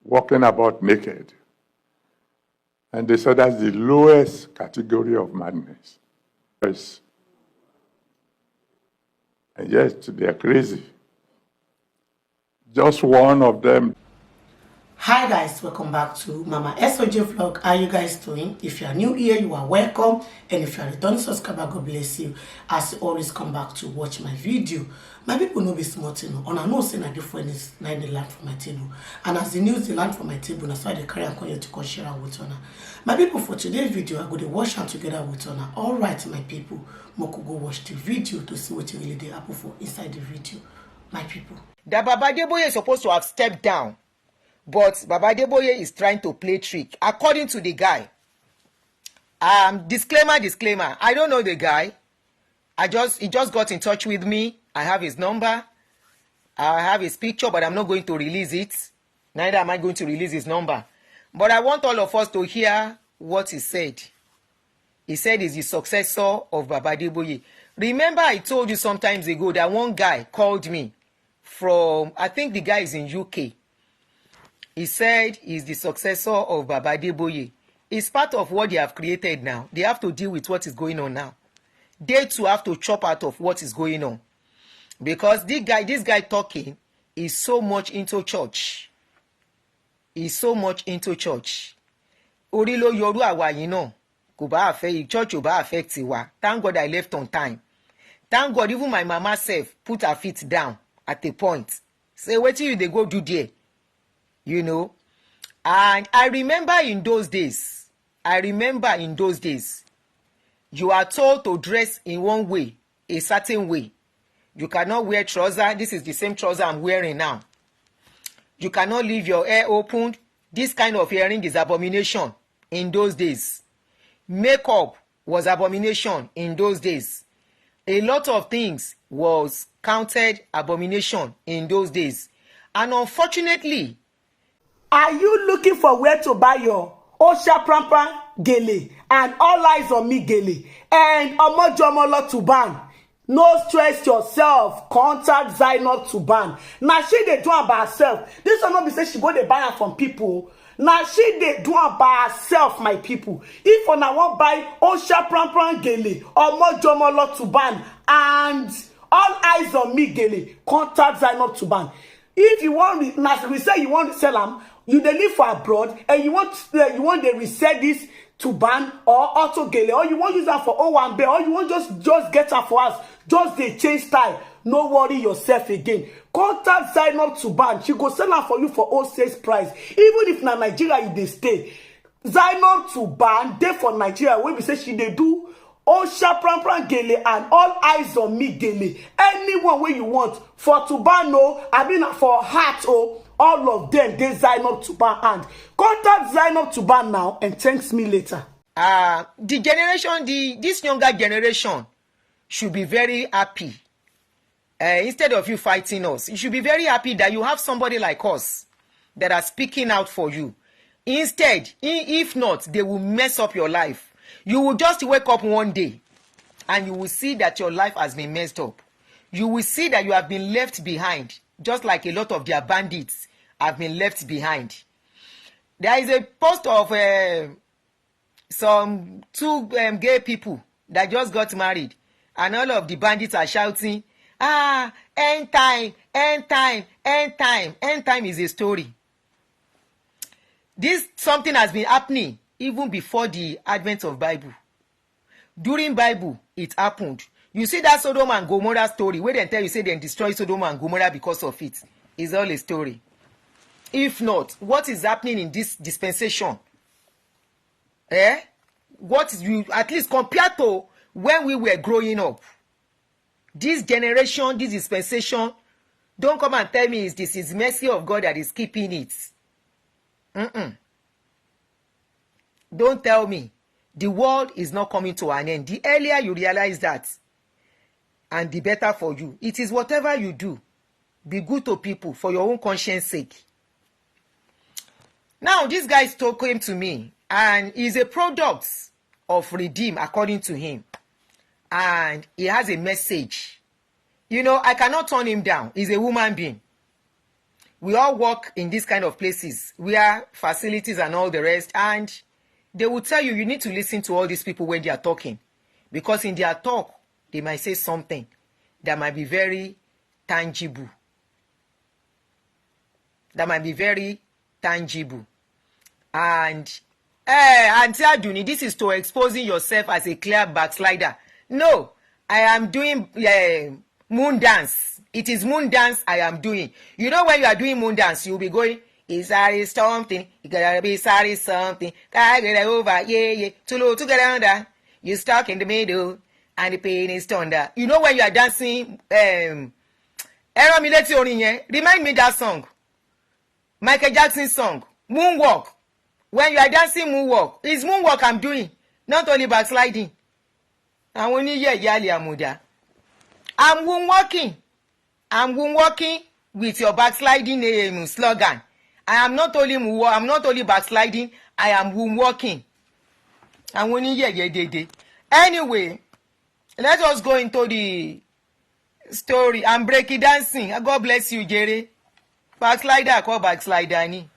walking about naked. And they said that's the lowest category of madness. Yes. And yet they are crazy. Just one of them. Hi guys, welcome back to Mama SOJ vlog. How are you guys doing? If you are new here, you are welcome, and if you are a returning subscriber, God bless you as you always come back to watch my video. My people know be smart, you know, and I know saying a different is now they land from my table, and as the news they land from my table, that's why they carry and call you to come share with honor. My people, for today's video, I go to watch them together with honor. All right, my people, Moko go watch the video to see what really they happen for inside the video. My people, that Baba Adeboye is supposed to have stepped down. But Baba Adeboye is trying to play trick, according to the guy. Disclaimer. I don't know the guy. He just got in touch with me. I have his number. I have his picture, but I'm not going to release it. Neither am I going to release his number. But I want all of us to hear what he said. He said he's the successor of Baba Adeboye. Remember I told you some times ago that one guy called me from, I think the guy is in UK. He said he's the successor of Baba Adeboye. It's part of what they have created now. They have to deal with what is going on now. They too have to chop out of what is going on. Because this guy talking is so much into church. He's so much into church. Orilo yoru awa yin náà kò bá affect church ò bá affect tiwa. Thank God I left on time. Thank God even my mama self put her feet down at a point. Say wetin you dey go do there? You know, and I remember in those days, you are told to dress in one way, a certain way. You cannot wear trouser. This is the same trouser I'm wearing now. You cannot leave your hair opened. This kind of earring is abomination in those days. Makeup was abomination in those days. A lot of things was counted abomination in those days. And unfortunately, are you looking for where to buy your Osha Prampa gele and all eyes on me gele and Omojomolo Tuban? No stress yourself. Contact Zainab Tuban. Now she dey do am by herself. This one not be say she go dey buy am from people. Now she dey do am by herself, my people. If una wan buy Osha Prampa gele, Omojomolo Tuban and all eyes on me gele, contact Zainab Tuban. If you want, as we say, you want to sell them, you dey live for abroad and you want to resell this to ban or auto gele, or you want use that for O1B, or you want just get her for us, just dey change style. No worry yourself again. Contact Zainab Tuban. She go sell am for you for wholesale price. Even if na Nigeria you dey stay, Zainab Tuban dey for Nigeria wey be say she dey do Osha Prampa gele and all eyes on me gele. Anyone wey you want for Tuban, I mean for heart, all of them they Zainab Tuban hand. Contact Zainab Tuban now and thanks me later. This younger generation should be very happy. Instead of you fighting us, you should be very happy that you have somebody like us that are speaking out for you. Instead, if not, they will mess up your life. You will just wake up one day and you will see that your life has been messed up. You will see that you have been left behind, just like a lot of their bandits have been left behind. There is a post of some two gay people that just got married, and all of the bandits are shouting, end time, end time, end time. End time is a story. Something has been happening even before the advent of Bible. During Bible, it happened. You see that Sodom and Gomorrah story where they tell you say they destroy Sodom and Gomorrah because of it. It's all a story. If not, what is happening in this dispensation? What is you at least compared to when we were growing up? This generation, this dispensation, don't come and tell me this is mercy of God that is keeping it. Don't tell me. The world is not coming to an end. The earlier you realize that, and the better for you. It is whatever you do. Be good to people for your own conscience sake. Now, this guy came to me, and he's a product of Redeem, according to him. And he has a message. You know, I cannot turn him down. He's a human being. We all work in these kind of places where facilities and all the rest, and they will tell you you need to listen to all these people when they are talking, because in their talk they might say something that might be very tangible. That might be very tangible. And Auntie Aduni, this is to exposing yourself as a clear backslider. No, I am doing moon dance. It is moon dance I am doing. You know, when you are doing moon dance, you'll be going, is sorry something, you gotta be sorry something, gotta get over, yeah, too low to get under. You stuck in the middle, and the pain is thunder. You know, when you are dancing, remind me that song. Michael Jackson song, Moonwalk. When you are dancing moonwalk, it's moonwalk I'm doing, not only backsliding. And when you hear Yali Amuda, I'm moonwalking with your backsliding slogan. I am not only backsliding, I am moonwalking. And when you hear anyway, let us go into the story. I'm breaking dancing. God bless you, Jerry. Backslider, call backslider ni.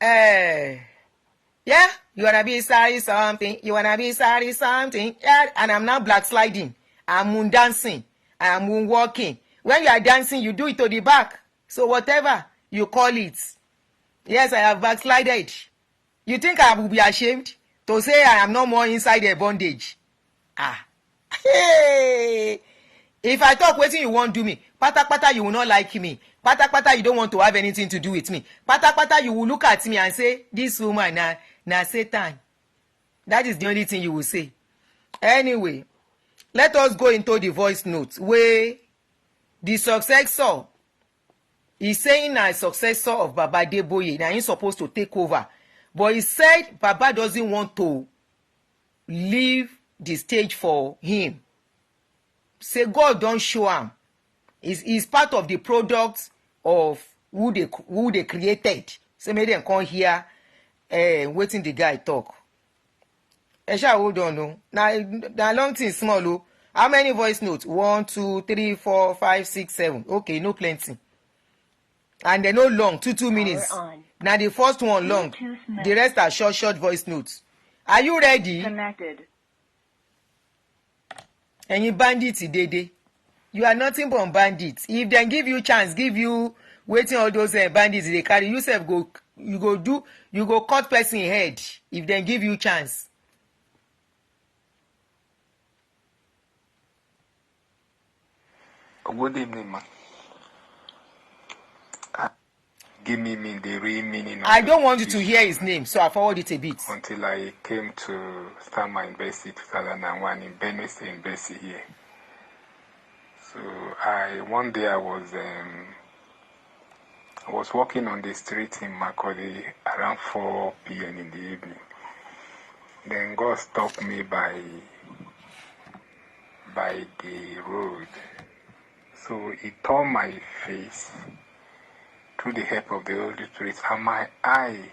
Yeah, you wanna be sorry something. You wanna be sorry something. Yeah, and I'm not backsliding. I'm moon dancing. I'm moon walking. When you are dancing, you do it to the back. So whatever you call it. Yes, I have backslided. You think I will be ashamed to say I am no more inside a bondage? Hey. If I talk wetin you wan do me, patapata you will not like me. Patapata you don't want to have anything to do with me. Patapata you will look at me and say, this woman na Satan. That is the only thing you will say. Anyway, let us go into the voice note where the successor is saying na successor of Baba Adeboye. Now he's supposed to take over. But he said Baba doesn't want to leave the stage for him. Say God don't show him. Is part of the product of who they created. So maybe they come here waiting the guy talk. Esha hold on no. Now long thing small oh. How many voice notes? 1, 2, 3, 4, 5, 6, 7. Okay, no plenty. And they no long, 2 minutes. Now the first one long. The rest are short voice notes. Are you ready? Connected. And you bandits dede. You are nothing but bandits. If they give you chance, give you waiting all those bandits they carry, you self you go cut person head if they give you chance. Good evening, man. Give me the real meaning. I don't want you to hear his name, so I forward it a bit. Until I came to start my university 2001 in Benue State University here. So one day I was walking on the street in Macaulay around 4 p.m. in the evening. Then God stopped me by the road. So he turned my face through the help of the Holy Spirit, and my eye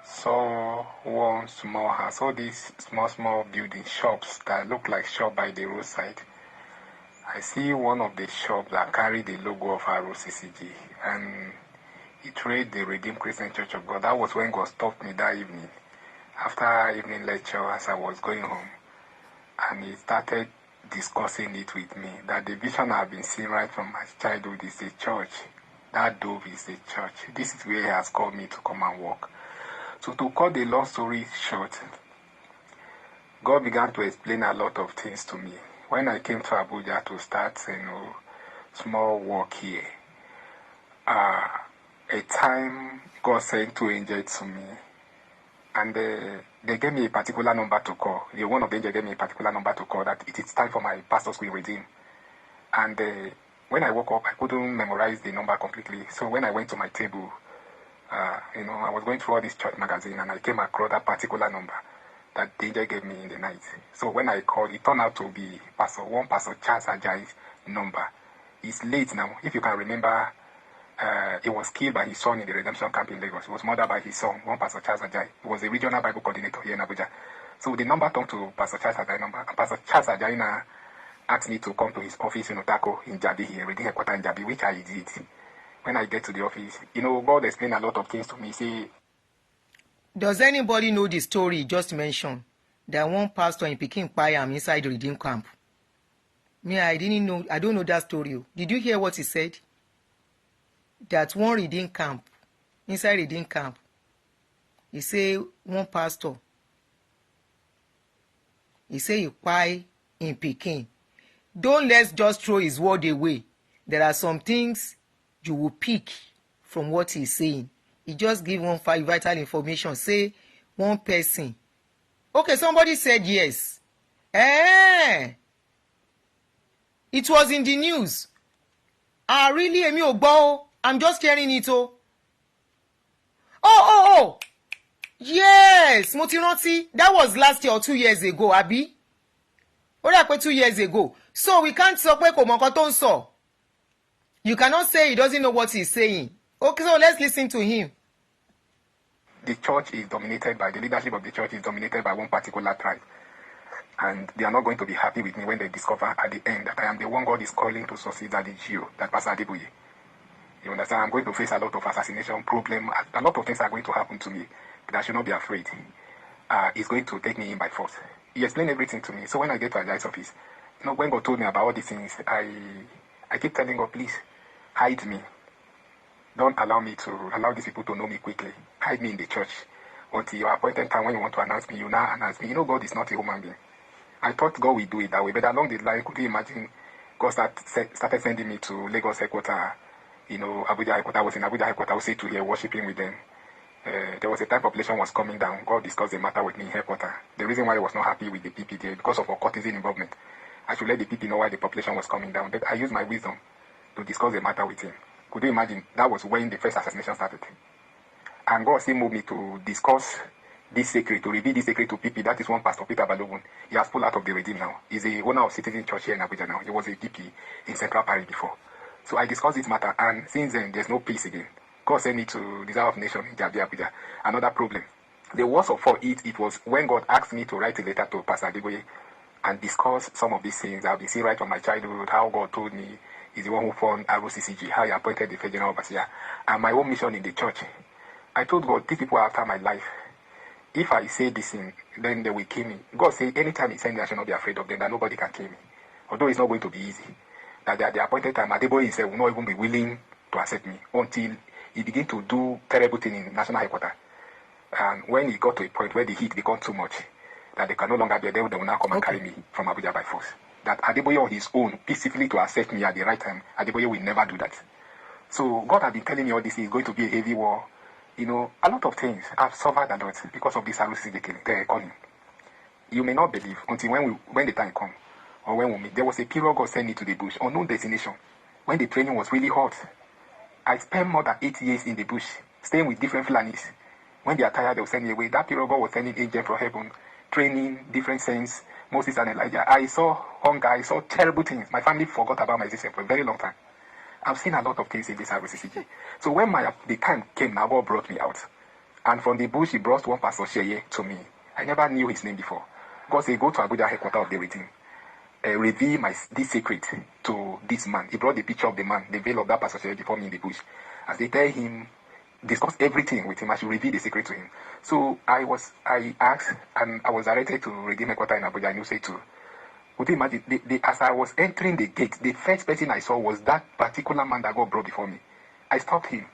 saw one small house, all these small building shops that look like shop by the roadside. I see one of the shops that carry the logo of ROCCG, and it read the Redeemed Christian Church of God. That was when God stopped me that evening, after evening lecture as I was going home, and he started discussing it with me, that the vision I've been seeing right from my childhood is a church. That dove is a church. This is where he has called me to come and work. So to cut the long story short, God began to explain a lot of things to me. When I came to Abuja to start, small work here, a time God sent 2 angels to me, and they gave me a particular number to call. One of the angels gave me a particular number to call that it is time for my pastor's will redeem. And when I woke up, I couldn't memorize the number completely. So when I went to my table, I was going through all this church magazine, and I came across that particular number that the angel gave me in the night. So when I called, it turned out to be Pastor Charles Ajayi's number. He's late now. If you can remember, he was killed by his son in the redemption camp in Lagos. He was murdered by his son, one Pastor Charles Ajayi. He was the regional Bible coordinator here in Abuja. So the number turned to Pastor Charles Ajayi number. And Pastor Charles Ajayi asked me to come to his office in Otako in Jabi here, Redeem Headquarters in Jabi, which I did. When I get to the office, God explained a lot of things to me. Say, does anybody know the story just mentioned? That one pastor in Peking Payam inside Redeem Camp. Me, I didn't know. I don't know that story. Did you hear what he said? That one Redeem Camp, inside Redeem Camp, he say one pastor. He say he pay in Peking. Don't let's just throw his word away. There are some things you will pick from what he's saying. He just give one vital information. Say one person. Okay, somebody said yes. It was in the news. Really, Emi Ogbo? I'm just hearing it. Oh. Yes, mo ti rántí. That was last year or 2 years ago, Abi. Ó dà pé 2 years ago. So we can't sọ pé kò mọ nǹkan tó ń sọ. You cannot say he doesn't know what he's saying. Okay, so let's listen to him. the church is dominated by, the leadership of the church is dominated by one particular tribe. And they are not going to be happy with me when they discover at the end that I am the one God is calling to succeed at the GO, that Pastor Adeboye. You understand? I'm going to face a lot of assassination problem. A lot of things are going to happen to me, but I should not be afraid. He's going to take me in by force. He explained everything to me. So when I get to Ajayi's office, when God told me about all these things, I keep telling God, please, hide me. Don't allow these people to know me quickly. Hide me in the church until your appointed time when you want to announce me, you now announce me. God is not a human being. I thought God will do it that way, but along the line, could you imagine God started sending me to Lagos headquarters, Abuja headquarters. I was in Abuja headquarters, I was to here worshiping with them. There was a time population was coming down. God discussed the matter with me in headquarters. The reason why I was not happy with the PP there, because of occultism involvement. I should let the PP know why the population was coming down, but I used my wisdom to discuss the matter with him. Could you imagine? That was when the first assassination started. And God still moved me to discuss this secret, to reveal this secret to PP. That is one Pastor Peter Balogun. He has pulled out of the regime now. He's the owner of Citizen Church here in Abuja now. He was a PP in Central Paris before. So I discussed this matter, and since then, there's no peace again. God sent me to Desire of Nation in Jabi, Abuja. Another problem. The worst of all it was when God asked me to write a letter to Pastor Adeboye and discuss some of these things I've been seeing right from my childhood, how God told me he's the one who formed ROCCG, how he appointed the General Overseer, and my own mission in the church. I told God, these people are after my life. If I say this thing, then they will kill me. God said, anytime he sends me, I should not be afraid of them, that nobody can kill me. Although it's not going to be easy. That at the appointed time, Adeboye himself will not even be willing to accept me until he begin to do terrible things in national headquarters. And when he got to a point where the heat became too much, that they can no longer be there, they will now come and carry me from Abuja by force. That Adeboye on his own, peacefully to accept me at the right time, Adeboye will never do that. So God had been telling me all this is going to be a heavy war. A lot of things. I've suffered a lot because of this ROCCG calling. You may not believe until when the time comes, or when we meet. There was a period God sent me to the bush, unknown destination, when the training was really hot. I spent more than 8 years in the bush, staying with different Fulanis. When they are tired, they will send me away. That period God was sending angels from heaven, training, different saints, Moses and Elijah. I saw hunger, I saw terrible things. My family forgot about my existence for a very long time. I've seen a lot of things in this ROCCG. So when the time came, now God brought me out. And from the bush, he brought one Pastor Sheye to me. I never knew his name before. God said, go to Abuja headquarters of the Redeem. Reveal this secret to this man. He brought the picture of the man, the veil of that Pastor Sheye before me in the bush. As they tell him, discuss everything with him, I should reveal the secret to him. So I asked, and I was directed to Redeem headquarters in Abuja, and you say too. Would you imagine, as I was entering the gate, the first person I saw was that particular man that God brought before me. I stopped him.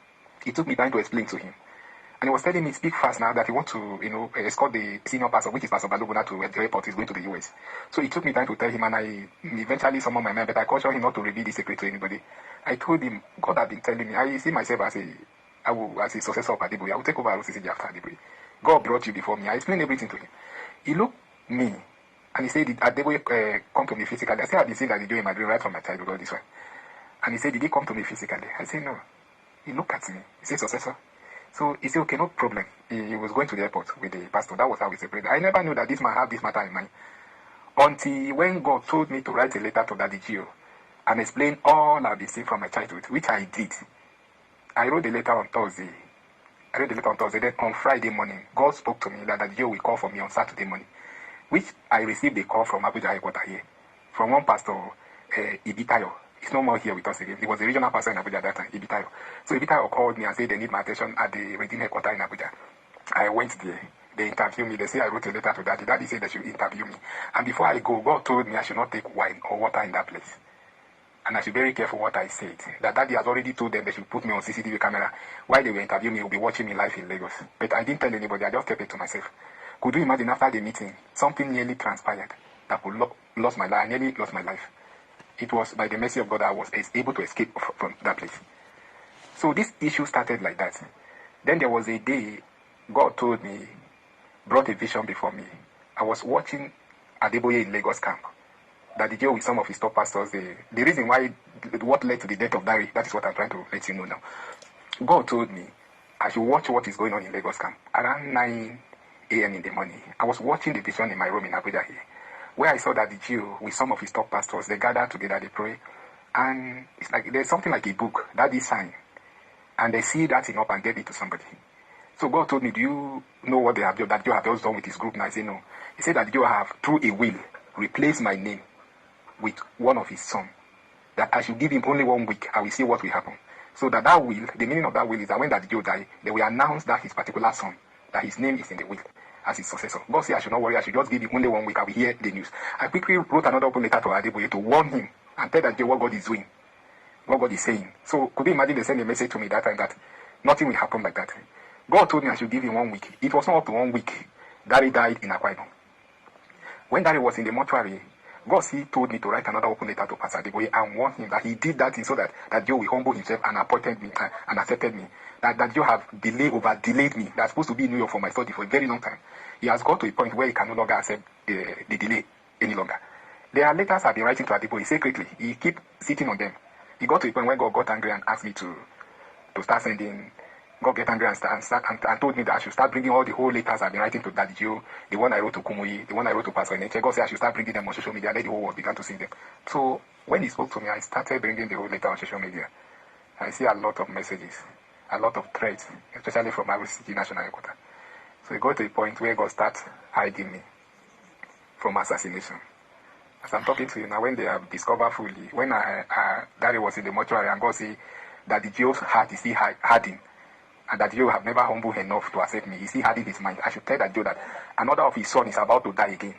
It took me time to explain to him. And he was telling me, speak fast now, that he wants to, escort the senior pastor, which is Pastor Balogun, to the airport. He's going to the US. So it took me time to tell him, and I eventually summoned my man, but I cautioned him not to reveal the secret to anybody. I told him, God had been telling me, I see myself as a successor of Adeboye. I will take over ROCCG after Adeboye. God brought you before me. I explained everything to him. He looked at me, and he said, did Adeboye come to me physically? I said, I've been seeing that he do in my dream right from my childhood, all this way. And he said, did he come to me physically? I said, no. He looked at me. He said, successor. So he said, okay, no problem. He was going to the airport with the pastor. That was how we separated. I never knew that this man had this matter in mind. Until when God told me to write a letter to Daddy Gio and explain all I've been seeing from my childhood, which I did. I wrote the letter on Thursday. Then on Friday morning, God spoke to me that Daddy Gio will call for me on Saturday morning, which I received a call from Abuja headquarters here. from one pastor, Ibitayo. He's no more here with us again. He was the regional pastor in Abuja at that time, Ibitayo. So Ibitayo called me and said they need my attention at the Redeem headquarters in Abuja. I went there. They interviewed me. They say I wrote a letter to Daddy. Daddy said they should interview me. And before I go, God told me I should not take wine or water in that place. And I should be very careful what I said. That Daddy has already told them they should put me on CCTV camera. While they were interviewing me, they will be watching me live in Lagos. But I didn't tell anybody. I just kept it to myself. Could you imagine after the meeting, something nearly transpired that could lost my life. I nearly lost my life. It was by the mercy of God that I was able to escape from that place. So this issue started like that. Then there was a day God told me, brought a vision before me. I was watching Adeboye in Lagos camp. That the jail with some of his top pastors, the reason why, what led to the death of Barry, that is what I'm trying to let you know now. God told me I should watch what is going on in Lagos camp. Around 9 a.m. in the morning, I was watching the vision in my room in Abuja here, where I saw that the Jew with some of his top pastors, they gathered together, they pray, and it's like there's something like a book that is signed, and they see that thing up and get it to somebody. So God told me, do you know what they have done, that Joe have just done with his group? And I said no. He said that Joe have, through a will, replaced my name with one of his sons. That I should give him only 1 week. I will see what will happen. So that will, the meaning of that will is that when that Joe died, they will announce that his particular son, that his name is in the will as his successor. God said I should not worry. I should just give him only 1 week. I will hear the news. I quickly wrote another open letter to Adeboye to warn him and tell that Joe what God is doing, what God is saying. So could you imagine they sent a message to me that time that nothing will happen like that? God told me I should give him 1 week. It was not up to 1 week. Daddy died in Akwa Ibom. When Daddy was in the mortuary, God told me to write another open letter to Pastor Adeboye and warn him that he did that thing so that Joe will humble himself and appointed me and accepted me. That Joe have delayed me. That's supposed to be in New York for my study for a very long time. He has got to a point where he can no longer accept the delay any longer. There are letters I've been writing to Adeboye secretly. He keep sitting on them. He got to a point where God got angry and asked me to start sending. God get angry and told me that I should start bringing all the whole letters I've been writing to Daddy Joe, the one I wrote to Kumuyi, the one I wrote to Pastor Neche. God said I should start bringing them on social media. Let the whole world began to see them. So when he spoke to me, I started bringing the whole letter on social media. I see a lot of messages, a lot of threats, especially from RCG National Headquarters. So it got to a point where God started hiding me from assassination. As I'm talking to you now, when they have discovered fully, when Daddy was in the mortuary and God said that the Joe's heart is still hardened, and that Joe have never humbled enough to accept me. He still had in his mind. I should tell that Joe that another of his son is about to die again.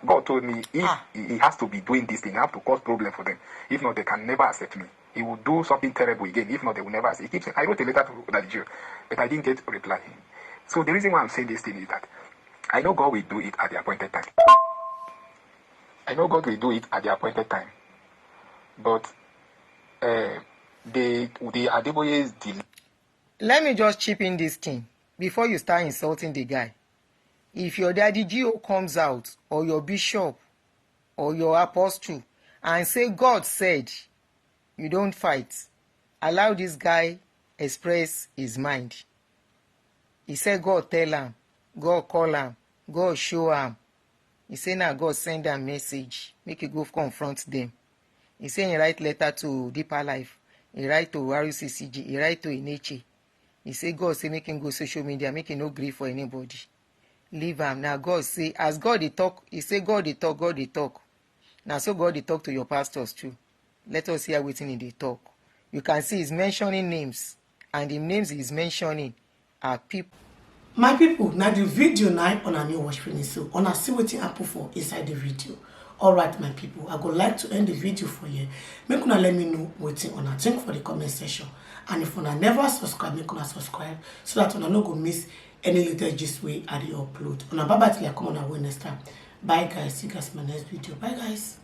God told me if he has to be doing this thing, I have to cause problem for them. If not, they can never accept me. He will do something terrible again. If not, they will never accept. He keeps saying, I wrote a letter to that Joe, but I didn't get a reply. So the reason why I'm saying this thing is that I know God will do it at the appointed time. I know God will do it at the appointed time. But the Adeboye's delay. Let me just chip in this thing before you start insulting the guy. If your daddy Gio comes out, or your bishop, or your apostle, and say God said, you don't fight, allow this guy express his mind. He said God tell him, God call him, God show him. He said now God send a message, make you go confront them. He said he write letter to Deeper Life, he write to RCCG, he write to Ineche. He say God say make him go social media, make him no grief for anybody. Leave him. Now God say, as God dey talk, he say God dey talk, God dey talk. Now so God dey talk to your pastors too. Let us hear wetin he dey talk. You can see he's mentioning names, and the names he's mentioning are people. My people, now the video now on a new watch finish, so on a see wetin happen for inside the video. Alright, my people, I would like to end the video for you. Make una let me know wetin una think for the comment section. And if una never subscribe, make una subscribe so that una no go miss any little gist way I dey upload. Una bye bye till I come on our next time. Bye guys, see you guys in my next video. Bye guys.